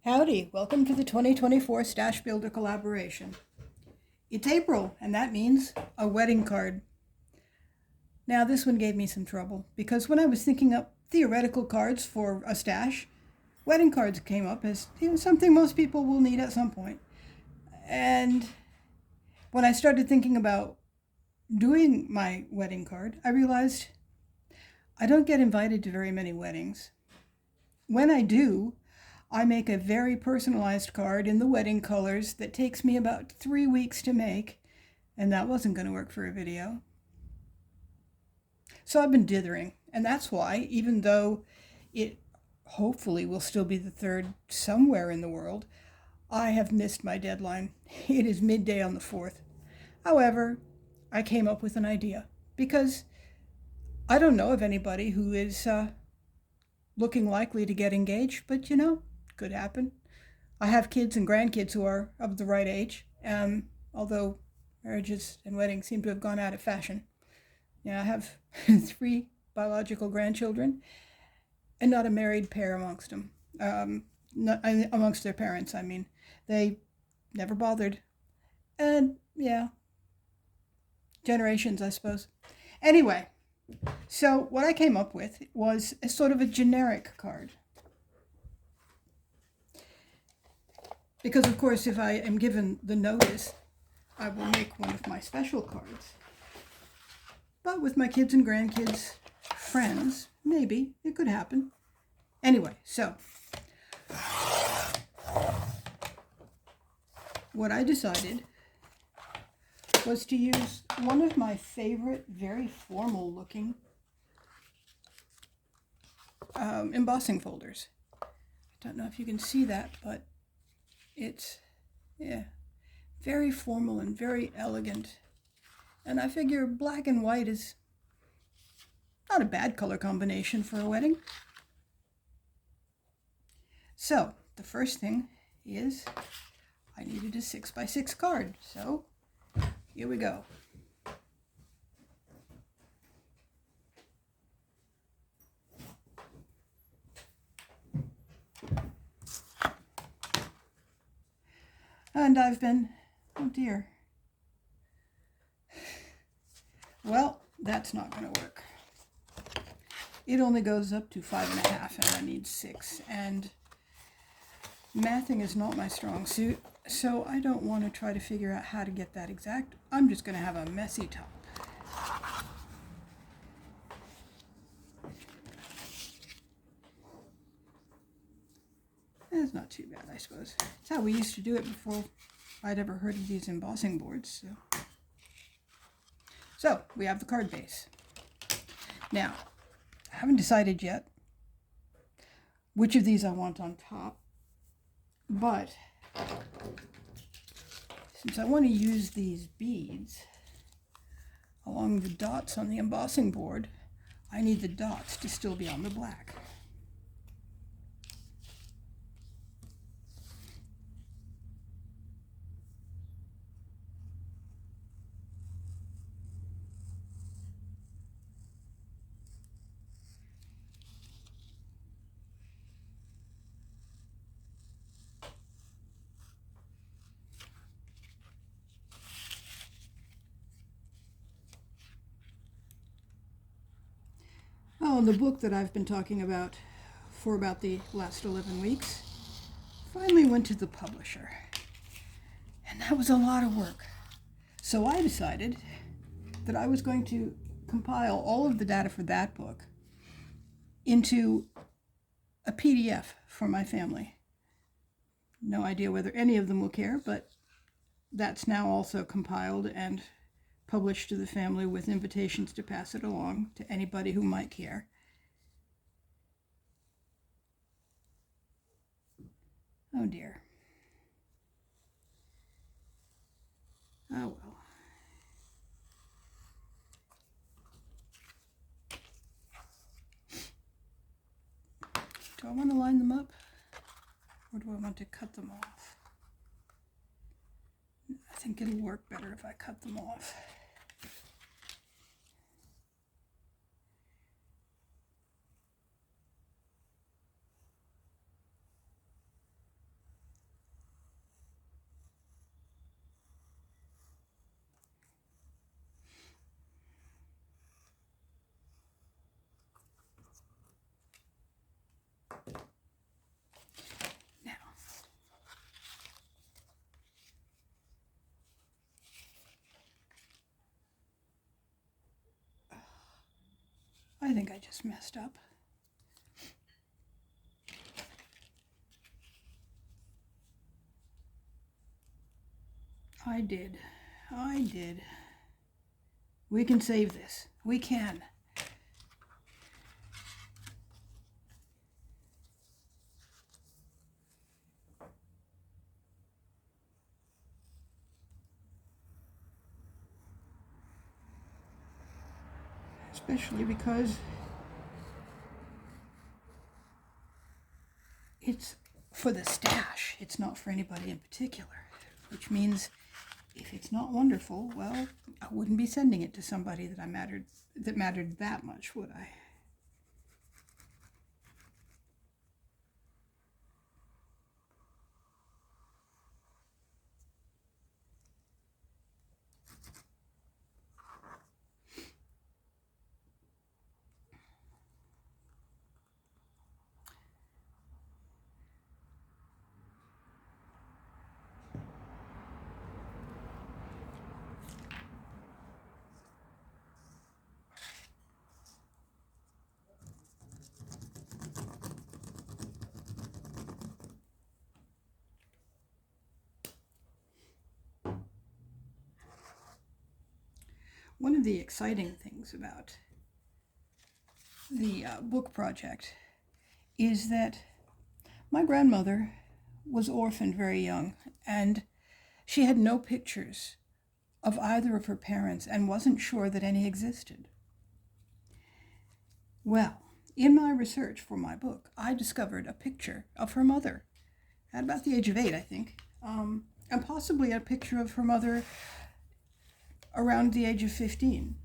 Howdy, welcome to the 2024 Stash Builder collaboration. It's April, and that means a wedding card. Now, this one gave me some trouble, because when I was thinking up theoretical cards for a stash, wedding cards came up as something most people will need at some point. And when I started thinking about doing my wedding card, I realized I don't get invited to very many weddings. When I do, I make a very personalized card in the wedding colors that takes me about 3 weeks to make, and that wasn't going to work for a video. So I've been dithering, and that's why, even though it hopefully will still be the 3rd somewhere in the world, I have missed my deadline. It is midday on the 4th. However, I came up with an idea, because I don't know of anybody who is looking likely to get engaged, but could happen. I have kids and grandkids who are of the right age, although marriages and weddings seem to have gone out of fashion. Yeah, I have 3 biological grandchildren and not a married pair amongst them. Not amongst their parents, I mean. They never bothered. And yeah, generations, I suppose. Anyway, so what I came up with was a sort of a generic card. Because, of course, if I am given the notice, I will make one of my special cards. But with my kids and grandkids, friends, maybe it could happen. Anyway, so what I decided was to use one of my favorite, very formal looking embossing folders. I don't know if you can see that, but it's, very formal and very elegant. And I figure black and white is not a bad color combination for a wedding. So, the first thing is I needed a 6x6 card. So, here we go. And I've been, oh dear. Well, that's not going to work. It only goes up to 5.5, and I need 6. And mathing is not my strong suit, so I don't want to try to figure out how to get that exact. I'm just going to have a messy top. It's not too bad, I suppose. It's how we used to do it before I'd ever heard of these embossing boards. So we have the card base. Now, I haven't decided yet which of these I want on top, but since I want to use these beads along the dots on the embossing board, I need the dots to still be on the black. Oh, and the book that I've been talking about for about the last 11 weeks finally went to the publisher. And that was a lot of work. So I decided that I was going to compile all of the data for that book into a PDF for my family. No idea whether any of them will care, but that's now also compiled and published to the family with invitations to pass it along to anybody who might care. Oh dear. Oh well. Do I want to line them up, or do I want to cut them off? I think it'll work better if I cut them off. I think I just messed up. I did. We can save this. We can. Especially because it's for the stash. It's not for anybody in particular. Which means if it's not wonderful, well, I wouldn't be sending it to somebody that mattered that much, would I? One of the exciting things about the book project is that my grandmother was orphaned very young, and she had no pictures of either of her parents and wasn't sure that any existed. Well, in my research for my book, I discovered a picture of her mother at about the age of 8, I think, and possibly a picture of her mother around the age of 15.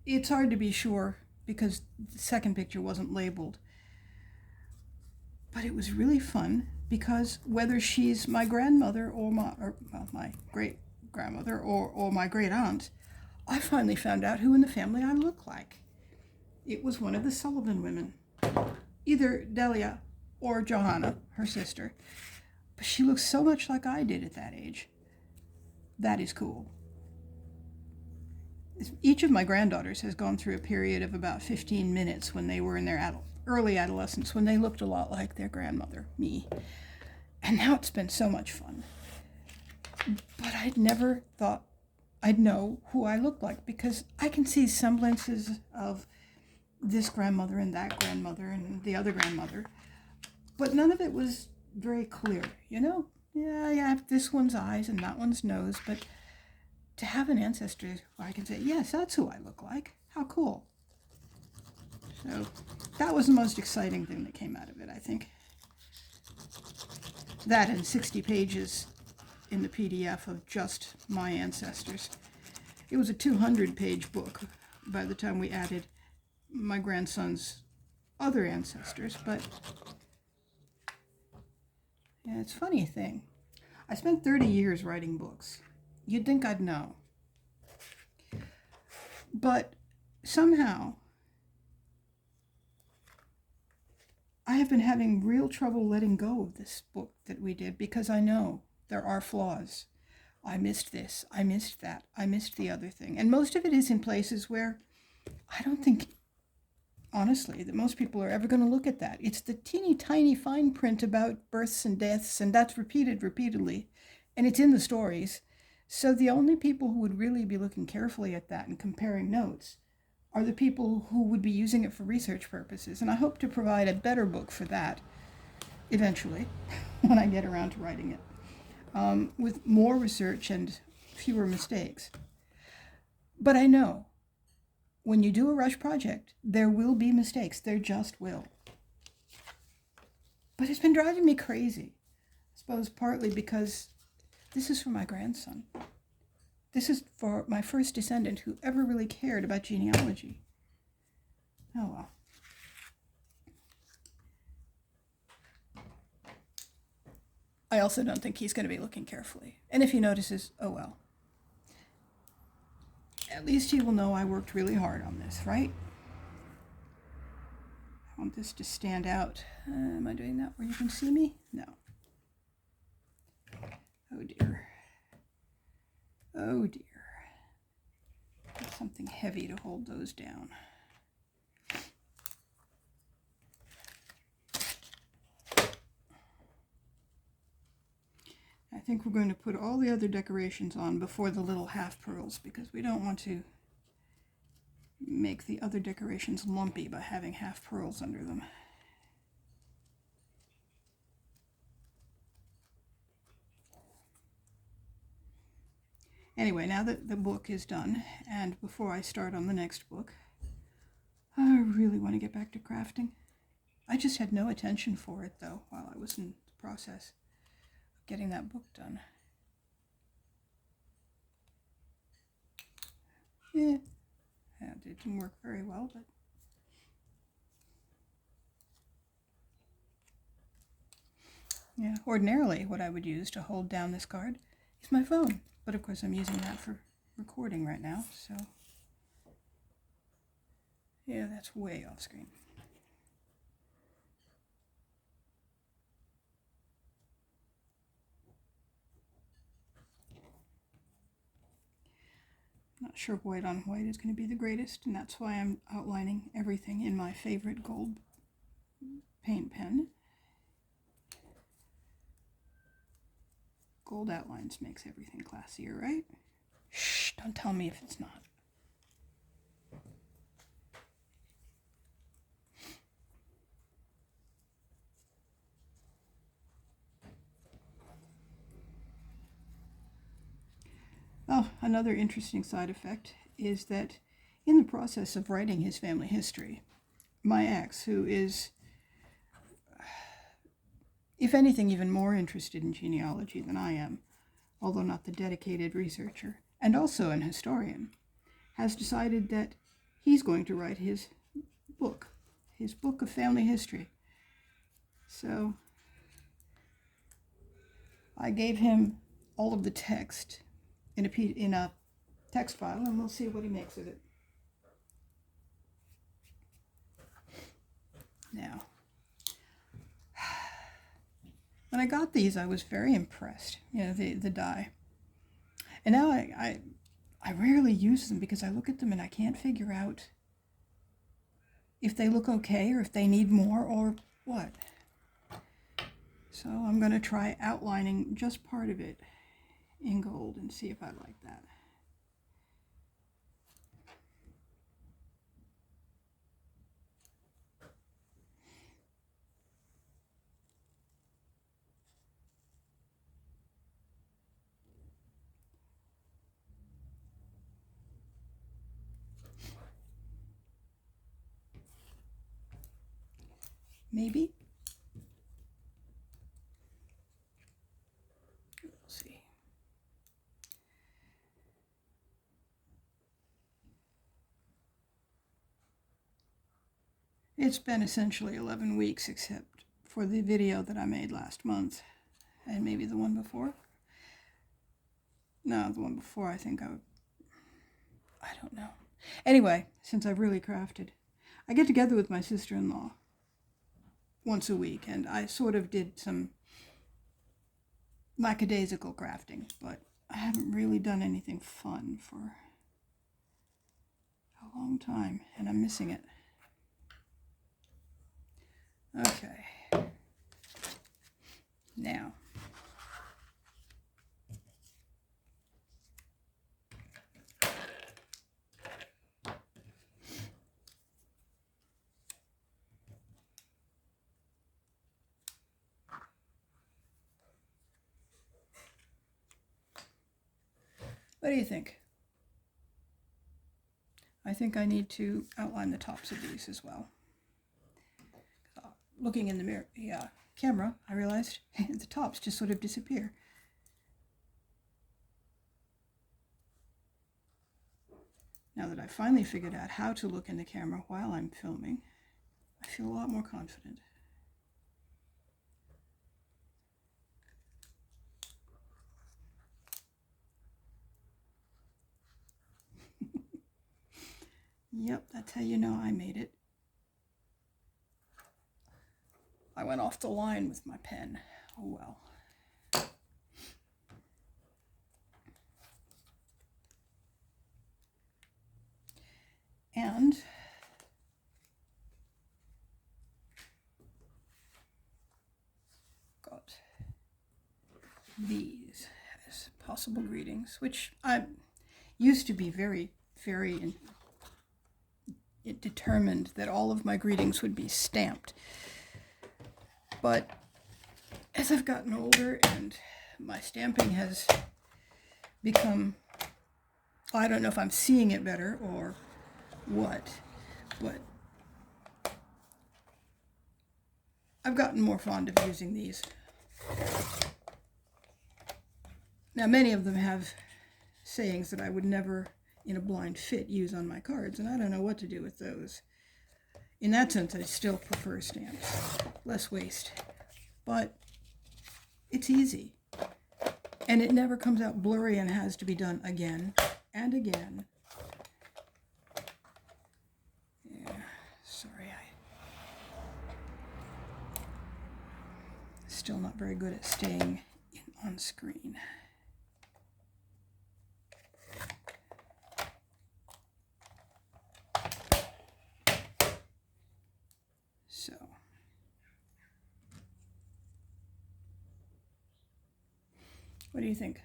It's hard to be sure because the second picture wasn't labeled. But it was really fun because whether she's my grandmother or my great-grandmother or my great-aunt, I finally found out who in the family I look like. It was one of the Sullivan women, either Delia or Johanna, her sister. But she looks so much like I did at that age. That is cool. Each of my granddaughters has gone through a period of about 15 minutes when they were in their early adolescence, when they looked a lot like their grandmother, me. And now it's been so much fun. But I'd never thought I'd know who I looked like, because I can see semblances of this grandmother and that grandmother and the other grandmother. But none of it was very clear, you know? Yeah, I have this one's eyes and that one's nose, but to have an ancestor where I can say, yes, that's who I look like. How cool. So that was the most exciting thing that came out of it, I think. That and 60 pages in the PDF of just my ancestors. It was a 200-page book by the time we added my grandson's other ancestors, but yeah, it's a funny thing. I spent 30 years writing books. You'd think I'd know. But somehow, I have been having real trouble letting go of this book that we did, because I know there are flaws. I missed this, I missed that, I missed the other thing. And most of it is in places where I don't think, honestly, that most people are ever going to look at that. It's the teeny tiny fine print about births and deaths, and that's repeated repeatedly, and it's in the stories. So the only people who would really be looking carefully at that and comparing notes are the people who would be using it for research purposes. And I hope to provide a better book for that eventually, when I get around to writing it, with more research and fewer mistakes. But I know when you do a rush project, there will be mistakes. There just will. But it's been driving me crazy. I suppose partly because this is for my grandson. This is for my first descendant who ever really cared about genealogy. Oh well. I also don't think he's going to be looking carefully. And if he notices, oh well. At least he will know I worked really hard on this, right? I want this to stand out. Am I doing that where you can see me? No. Oh dear. Oh dear. Something heavy to hold those down. I think we're going to put all the other decorations on before the little half pearls, because we don't want to make the other decorations lumpy by having half pearls under them. Anyway, now that the book is done, and before I start on the next book, I really want to get back to crafting. I just had no attention for it, though, while I was in the process of getting that book done. Yeah, it didn't work very well, but yeah, ordinarily what I would use to hold down this card is my phone. But of course I'm using that for recording right now, so yeah, that's way off screen. Not sure white on white is going to be the greatest, and that's why I'm outlining everything in my favorite gold paint pen. Gold outlines makes everything classier, right? Shh, don't tell me if it's not. Oh, another interesting side effect is that in the process of writing his family history, my ex, who is, if anything, even more interested in genealogy than I am, although not the dedicated researcher, and also an historian, has decided that he's going to write his book of family history. So I gave him all of the text in a text file, and we'll see what he makes of it. Now, when I got these, I was very impressed, the die. And now I rarely use them because I look at them and I can't figure out if they look okay or if they need more or what. So I'm going to try outlining just part of it in gold and see if I like that. Maybe. We'll see. It's been essentially 11 weeks except for the video that I made last month and maybe the one before. No, the one before I don't know. Anyway, since I've really crafted, I get together with my sister-in-law once a week, and I sort of did some lackadaisical crafting, but I haven't really done anything fun for a long time, and I'm missing it. Okay. Now, what do you think? I think I need to outline the tops of these as well. Looking in the mirror, camera, I realized the tops just sort of disappear. Now that I've finally figured out how to look in the camera while I'm filming, I feel a lot more confident. Yep, that's how you know I made it. I went off the line with my pen. Oh well. And got these as possible greetings, which I used to be very, very determined that all of my greetings would be stamped. But as I've gotten older and my stamping has become, I don't know if I'm seeing it better or what, but I've gotten more fond of using these. Now, many of them have sayings that I would never, in a blind fit, use on my cards, and I don't know what to do with those. In that sense, I still prefer stamps. Less waste. But it's easy. And it never comes out blurry and has to be done again and again. Yeah, sorry, still not very good at staying on screen. So, what do you think?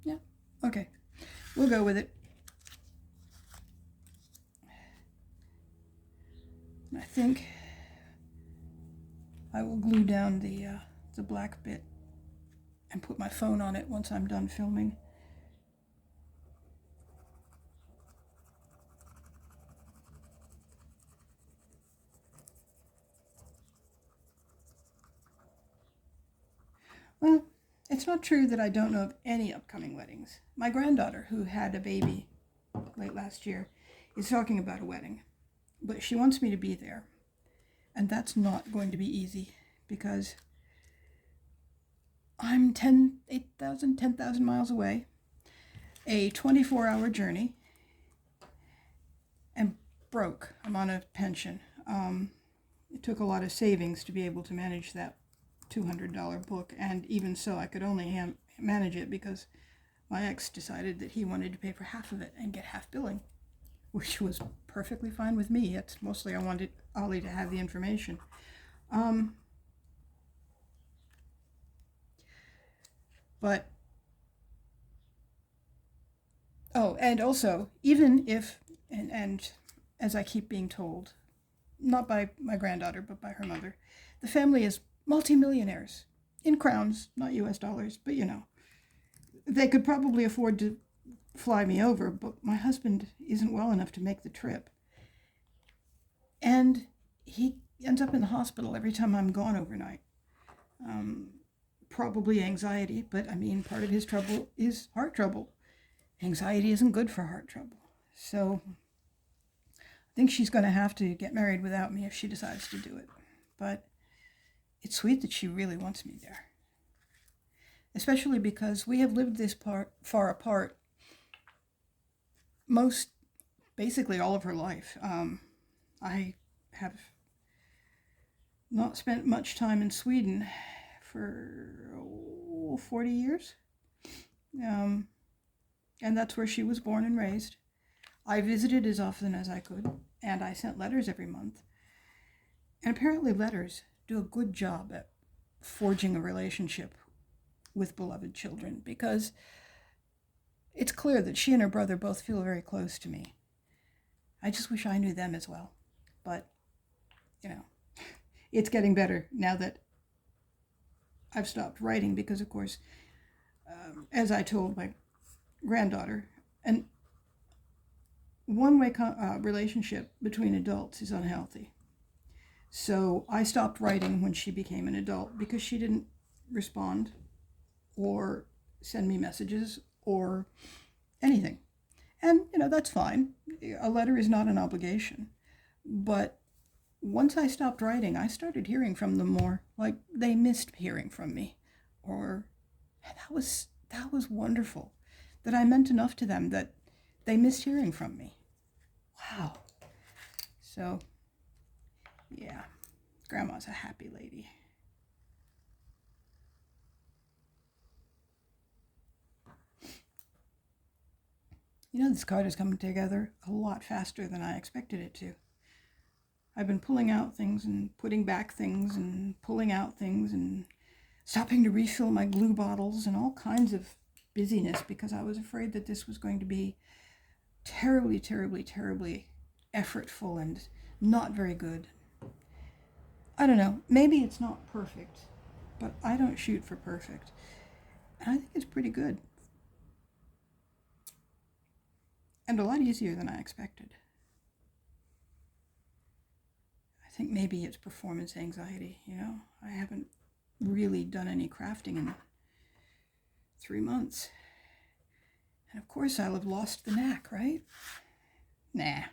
Yeah, okay, we'll go with it. I think I will glue down the black bit and put my phone on it once I'm done filming. Well, it's not true that I don't know of any upcoming weddings. My granddaughter, who had a baby late last year, is talking about a wedding, but she wants me to be there. And that's not going to be easy because I'm 10,000 miles away, a 24-hour journey, and broke. I'm on a pension. It took a lot of savings to be able to manage that $200 book, and even so, I could only manage it because my ex decided that he wanted to pay for half of it and get half billing, which was perfectly fine with me. It's mostly I wanted Ollie to have the information. And also, even if, and as I keep being told, not by my granddaughter, but by her mother, the family is multimillionaires in crowns, not US dollars, but they could probably afford to fly me over, but my husband isn't well enough to make the trip. And he ends up in the hospital every time I'm gone overnight. Probably anxiety, but I mean, part of his trouble is heart trouble. Anxiety isn't good for heart trouble. So I think she's going to have to get married without me if she decides to do it. But it's sweet that she really wants me there. Especially because we have lived this far apart basically all of her life. I have not spent much time in Sweden for 40 years. And that's where she was born and raised. I visited as often as I could, and I sent letters every month. And apparently letters do a good job at forging a relationship with beloved children, because it's clear that she and her brother both feel very close to me. I just wish I knew them as well. But, it's getting better now that I've stopped writing because, of course, as I told my granddaughter, and one-way relationship between adults is unhealthy. So I stopped writing when she became an adult because she didn't respond or send me messages or anything. And, that's fine. A letter is not an obligation. But once I stopped writing, I started hearing from them more, like they missed hearing from me. And that was wonderful. That I meant enough to them that they missed hearing from me. Wow. So, yeah, Grandma's a happy lady. This card is coming together a lot faster than I expected it to. I've been pulling out things and putting back things and pulling out things, and stopping to refill my glue bottles and all kinds of busyness because I was afraid that this was going to be terribly, terribly, terribly effortful and not very good. I don't know. Maybe it's not perfect, but I don't shoot for perfect. And I think it's pretty good. And a lot easier than I expected. I think maybe it's performance anxiety, you know? I haven't really done any crafting in 3 months. And of course I'll have lost the knack, right? Nah,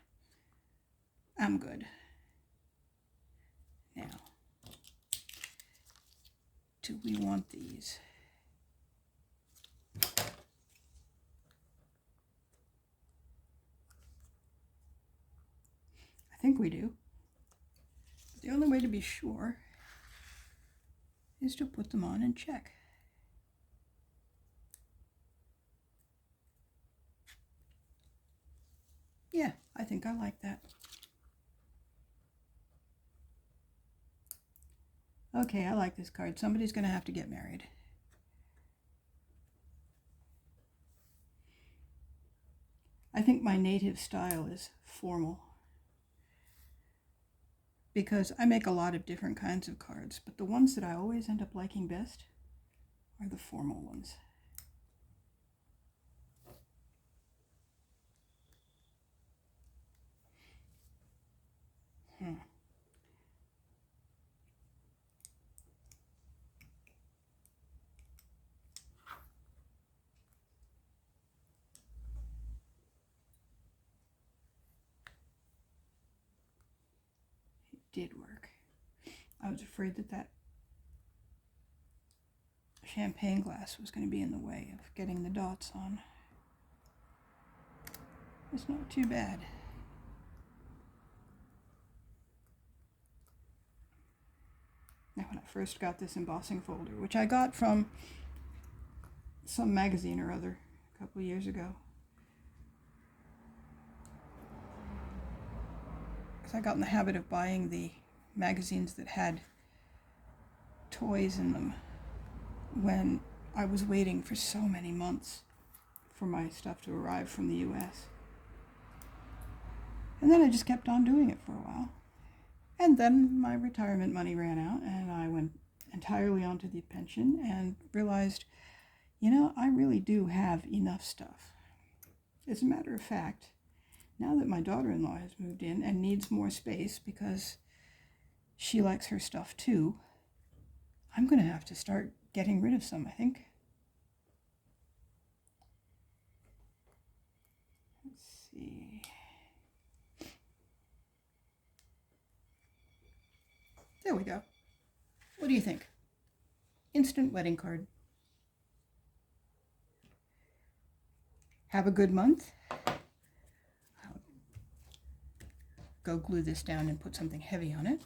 I'm good. Now, do we want these? I think we do. The only way to be sure is to put them on and check. Yeah, I think I like that. Okay, I like this card. Somebody's going to have to get married. I think my native style is formal because I make a lot of different kinds of cards, but the ones that I always end up liking best are the formal ones. Did work. I was afraid that that champagne glass was going to be in the way of getting the dots on. It's not too bad. Now, when I first got this embossing folder, which I got from some magazine or other a couple of years ago, because I got in the habit of buying the magazines that had toys in them when I was waiting for so many months for my stuff to arrive from the US. And then I just kept on doing it for a while. And then my retirement money ran out and I went entirely onto the pension and realized, you know, I really do have enough stuff. As a matter of fact, now that my daughter-in-law has moved in and needs more space because she likes her stuff too, I'm going to have to start getting rid of some, I think. Let's see. There we go. What do you think? Instant wedding card. Have a good month. I'll go glue this down and put something heavy on it.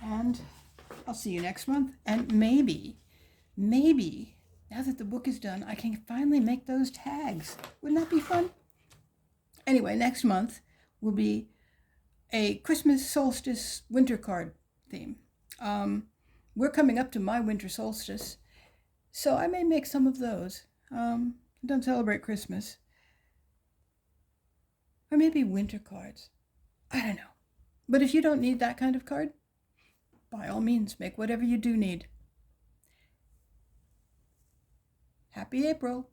And I'll see you next month. And maybe, now that the book is done, I can finally make those tags. Wouldn't that be fun? Anyway, next month will be a Christmas solstice winter card theme. We're coming up to my winter solstice, so I may make some of those. Don't celebrate Christmas. Or maybe winter cards. I don't know. But if you don't need that kind of card, by all means, make whatever you do need. Happy April!